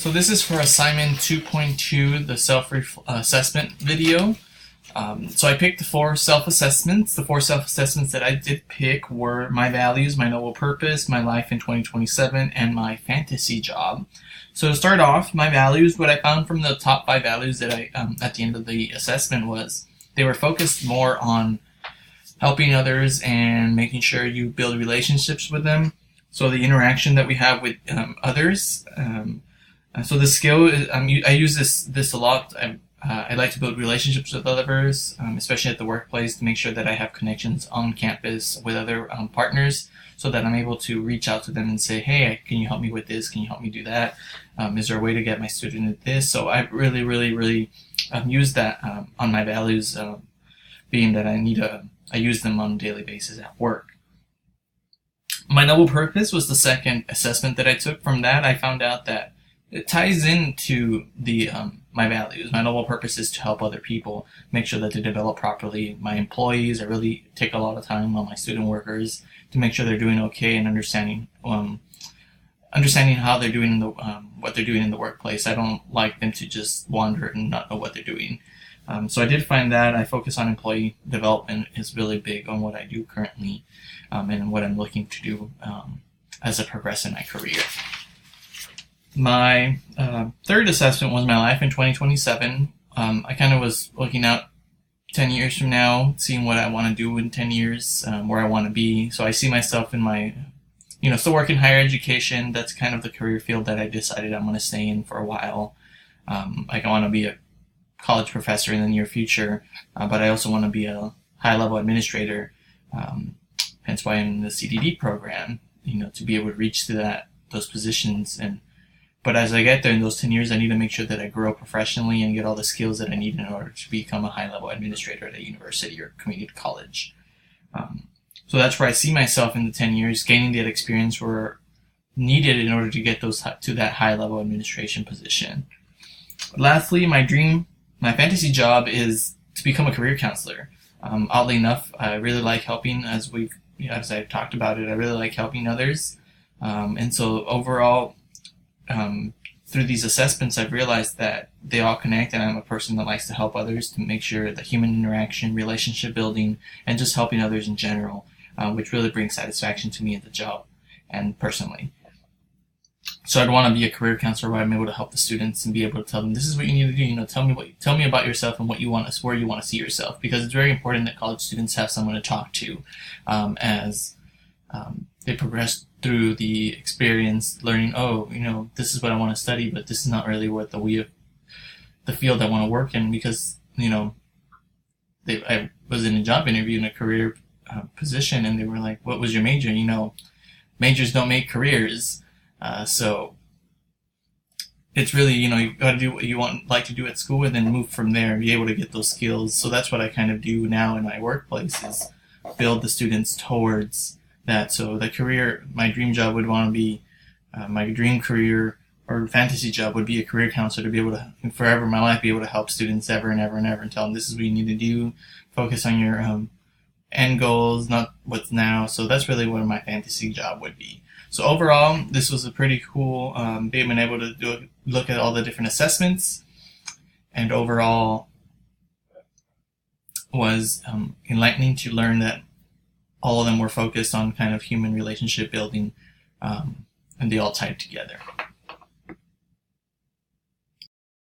So this is for assignment 2.2, the self-assessment video. So I picked the four self-assessments. The four self-assessments that I did pick were my values, my noble purpose, my life in 2027, and my fantasy job. So to start off, my values, what I found from the top 5 values that I at the end of the assessment was they were focused more on helping others and making sure you build relationships with them. So the interaction that we have with others. So the skill is, I use this a lot. I like to build relationships with others, especially at the workplace, to make sure that I have connections on campus with other partners, so that I'm able to reach out to them and say, hey, can you help me with this? Can you help me do that? Is there a way to get my student at this? So I really use that on my values, being that I use them on a daily basis at work. My noble purpose was the second assessment that I took. From that, I found out that it ties into the my values. My noble purpose is to help other people, make sure that they develop properly. My employees, I really take a lot of time on my student workers to make sure they're doing okay and understanding how they're doing in the what they're doing in the workplace. I don't like them to just wander and not know what they're doing. So I did find that I focus on employee development is really big on what I do currently, and what I'm looking to do as I progress in my career. My third assessment was my life in 2027. I kind of was looking out 10 years from now, seeing what I want to do in 10 years, where I want to be. So I see myself in my, still working higher education. That's kind of the career field that I decided I'm going to stay in for a while. I want to be a college professor in the near future, but I also want to be a high-level administrator, hence why I'm in the CDD program, to be able to reach to those positions. But as I get there in those 10 years, I need to make sure that I grow professionally and get all the skills that I need in order to become a high-level administrator at a university or community college. So that's where I see myself in the 10 years, gaining that experience where needed in order to get to that high-level administration position. Lastly, my fantasy job is to become a career counselor. Oddly enough, I really like helping, as I've talked about it, I really like helping others. And so overall, through these assessments, I've realized that they all connect, and I'm a person that likes to help others, to make sure that human interaction, relationship building, and just helping others in general, which really brings satisfaction to me at the job and personally. So I'd want to be a career counselor where I'm able to help the students and be able to tell them, this is what you need to do. Tell me about yourself and where you want to see yourself, because it's very important that college students have someone to talk to as they progress through the experience, learning, this is what I want to study, but this is not really what the field I want to work in, because I was in a job interview in a career position, and they were like, what was your major? Majors don't make careers. So it's really, you got to do what you like to do at school, and then move from there and be able to get those skills. So that's what I kind of do now in my workplace, is build the students towards that. So my dream job would want to be, my dream career or fantasy job would be a career counselor, to be able to, forever in my life, be able to help students ever and ever and ever, and tell them, this is what you need to do. Focus on your end goals, not what's now. So that's really what my fantasy job would be. So overall, this was a pretty cool, being able to look at all the different assessments, and overall was enlightening to learn that all of them were focused on kind of human relationship building, and they all tied together.